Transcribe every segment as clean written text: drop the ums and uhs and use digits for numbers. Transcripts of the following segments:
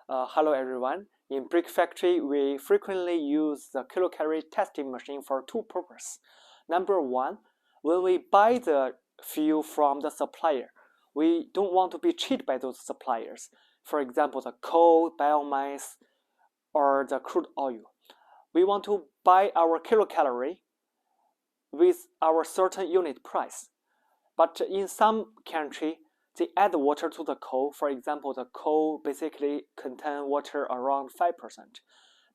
Hello everyone. In Brick Factory, we frequently use the kilocalorie testing machine for two purposes. Number one, when we buy the fuel from the supplier, we don't want to be cheated by those suppliers. For example, the coal, biomass, or the crude oil. We want to buy our kilocalorie with our certain unit price. But in some country, they add water to the coal. For example, the coal basically contain water around 5%,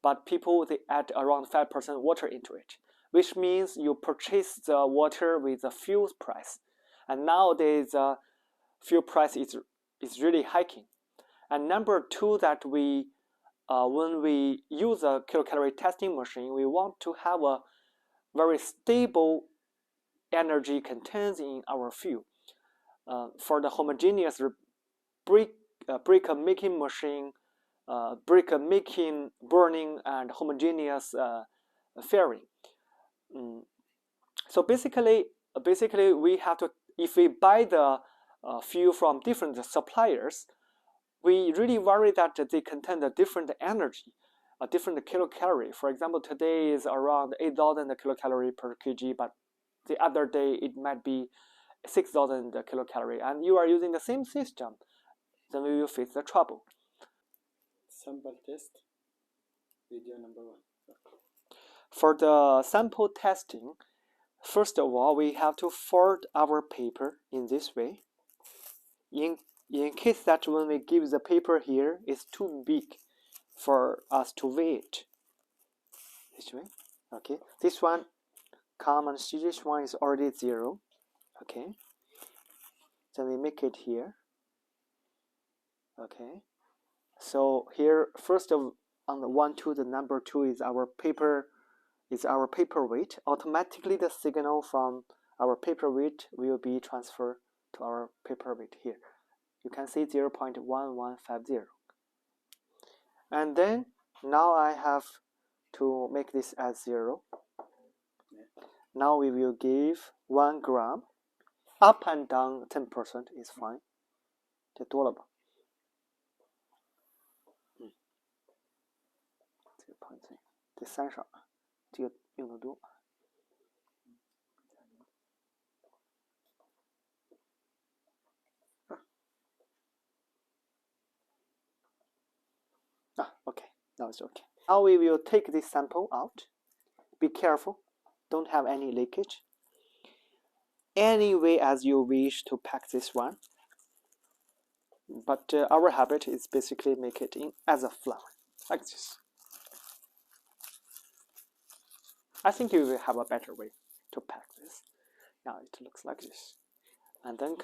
but people they add around 5% water into it, which means you purchase the water with the fuel price. And nowadays, the fuel price is really hiking. And number two, that when we use a kilocalorie testing machine, we want to have a very stable energy contained in our fuel. For the homogeneous brick making machine, brick making, burning, and homogeneous firing. So basically, we have to, if we buy the fuel from different suppliers, we really worry that they contain a different energy, a different kilocalorie. For example, today is around 8,000 kilocalorie per kg, but the other day it might be 6,000 kilocalorie, and you are using the same system, then we will face the trouble. Sample test, video number 1. For the sample testing, first of all, we have to fold our paper in this way. In case that when we give the paper here, it's too big for us to weigh it. This way, okay. This one, common this one is already 0. Okay, then we make it here. Okay, so here first of on the 1 2, the number 2 is our paper weight. Automatically the signal from our paper weight will be transferred to our paper weight here. You can see 0.1150. And then now I have to make this as 0. Now we will give 1 gram. Up and down 10% is fine. 这多了吧？这个旁这这30，这个用的多。Okay, now it's okay. Now we will take this sample out. Be careful, don't have any leakage. Any way as you wish to pack this one, but our habit is basically make it in as a flower, like this. I think you will have a better way to pack this. Now it looks like this, and then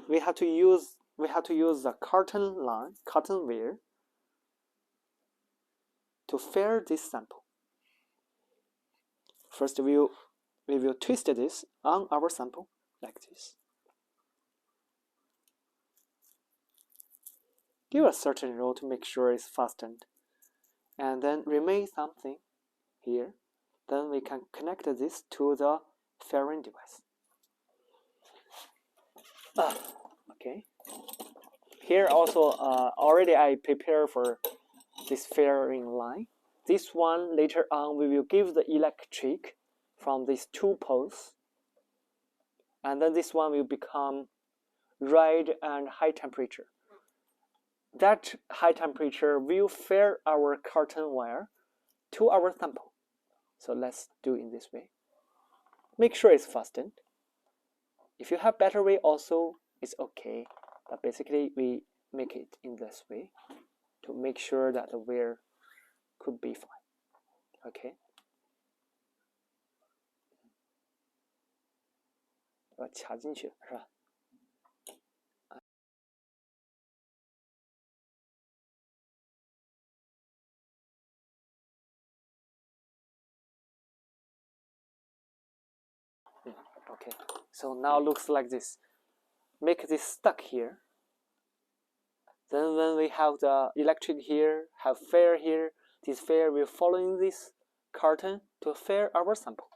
we have to use the cotton wire to fill this sample. First, we will twist this on our sample like this. Give a certain roll to make sure it's fastened, and then remain something here. Then we can connect this to the fairing device. Okay. Here also already I prepare for this fairing line. This one later on we will give the electric from these 2 poles, and then this one will become red and high temperature. That high temperature will fill our cotton wire to our sample. So let's do it in this way. Make sure it's fastened. If you have better way also, it's okay. But basically we make it in this way to make sure that the wire could be fine. Okay. Okay, so now looks like this. Make this stuck here. Then when we have the electric here, have fair here, this fair will follow in this carton to fill our sample.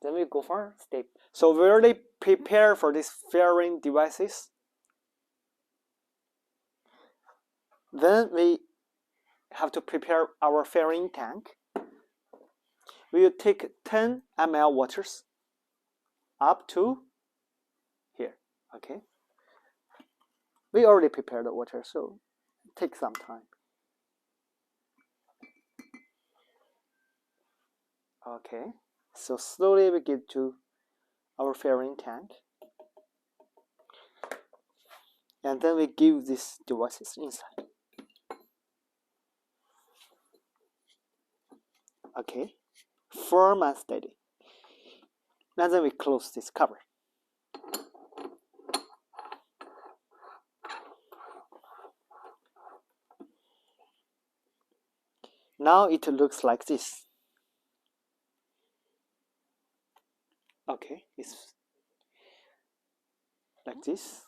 Then we go for step. So we already prepare for these fairing devices. Then we have to prepare our fairing tank. We will take 10 ml waters up to here. Okay. We already prepared the water, so it takes some time. Okay. So slowly we get to our fairing tank. And then we give these devices inside. Okay. Firm and steady. And then we close this cover. Now it looks like this. Okay, it's like this.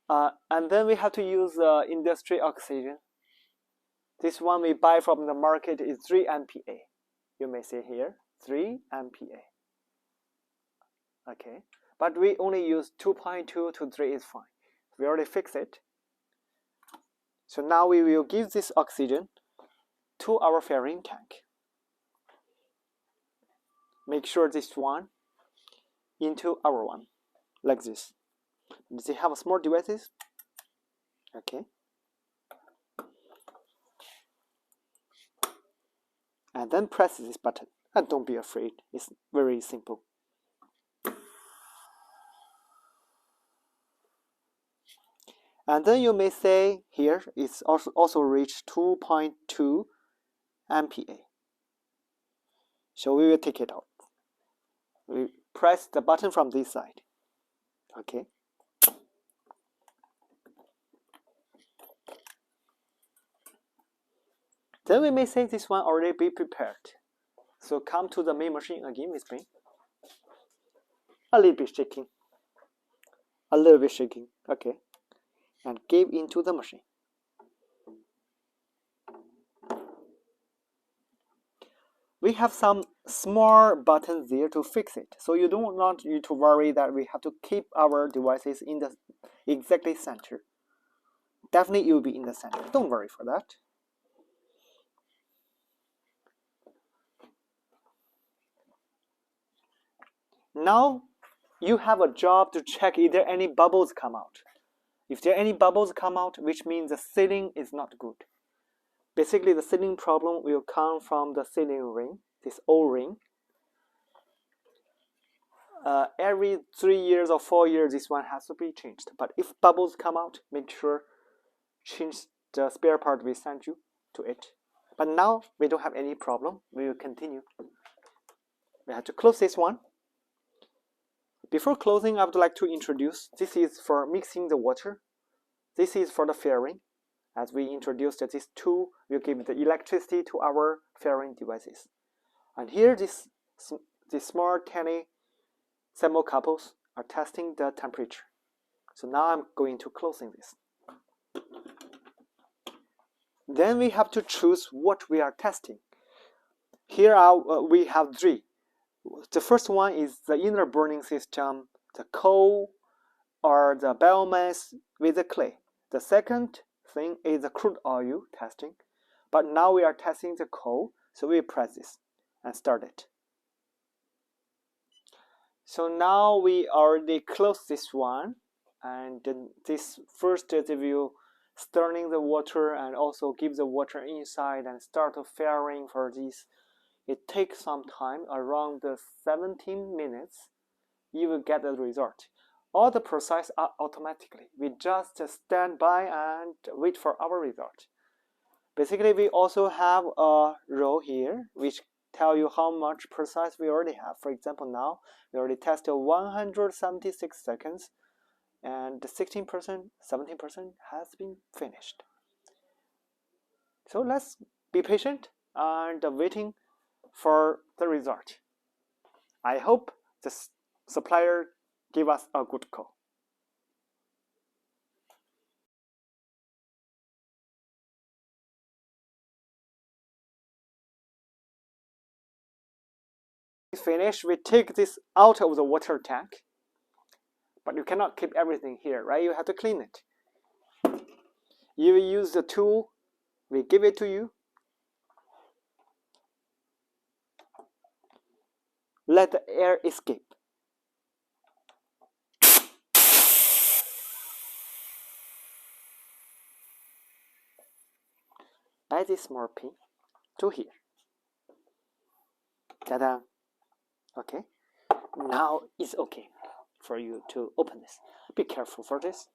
And then we have to use industry oxygen. This one we buy from the market is 3 MPa. You may see here, 3 MPa. Okay, but we only use 2.2 to 3 is fine. We already fixed it. So now we will give this oxygen to our fairing tank. Make sure this one into our one, like this. Does it have small devices? Okay. And then press this button. And don't be afraid, it's very simple. And then you may say here it's also reached 2.2 MPa. So we will take it out. We press the button from this side. Okay. Then we may say this one already be prepared. So come to the main machine again with me. A little bit shaking. A little bit shaking. Okay. And give into the machine. We have some small buttons there to fix it. So you don't want you to worry that we have to keep our devices in the exactly center. Definitely it will be in the center. Don't worry for that. Now you have a job to check if there any bubbles come out. If there any bubbles come out, which means the sealing is not good. Basically, the sealing problem will come from the sealing ring, this O-ring. Every 3 years or 4 years, this one has to be changed. But if bubbles come out, make sure change the spare part we sent you to it. But now we don't have any problem. We will continue. We have to close this one. Before closing, I would like to introduce, this is for mixing the water. This is for the fairing. As we introduced these two, will give the electricity to our fairing devices. And here, these small tiny thermocouples are testing the temperature. So now I'm going to closing this. Then we have to choose what we are testing. Here we have 3. The first one is the inner burning system, the coal or the biomass with the clay. The second thing is the crude oil testing. But now we are testing the coal, so we press this and start it. So now we already closed this one, and this first will stirring the water and also give the water inside and start fairing for this. It takes some time, around 17 minutes, you will get the result. All the process are automatically. We just stand by and wait for our result. Basically, we also have a row here, which tell you how much process we already have. For example, now we already tested 176 seconds, and 16%, 17% has been finished. So let's be patient and waiting for the result. I hope the supplier give us a good call. finished, we take this out of the water tank. But you cannot keep everything here, right? You have to clean it. You will use the tool, we give it to you. Let the air escape. Add this small pin to here. Ta-da! Okay. Now it's okay for you to open this. Be careful for this.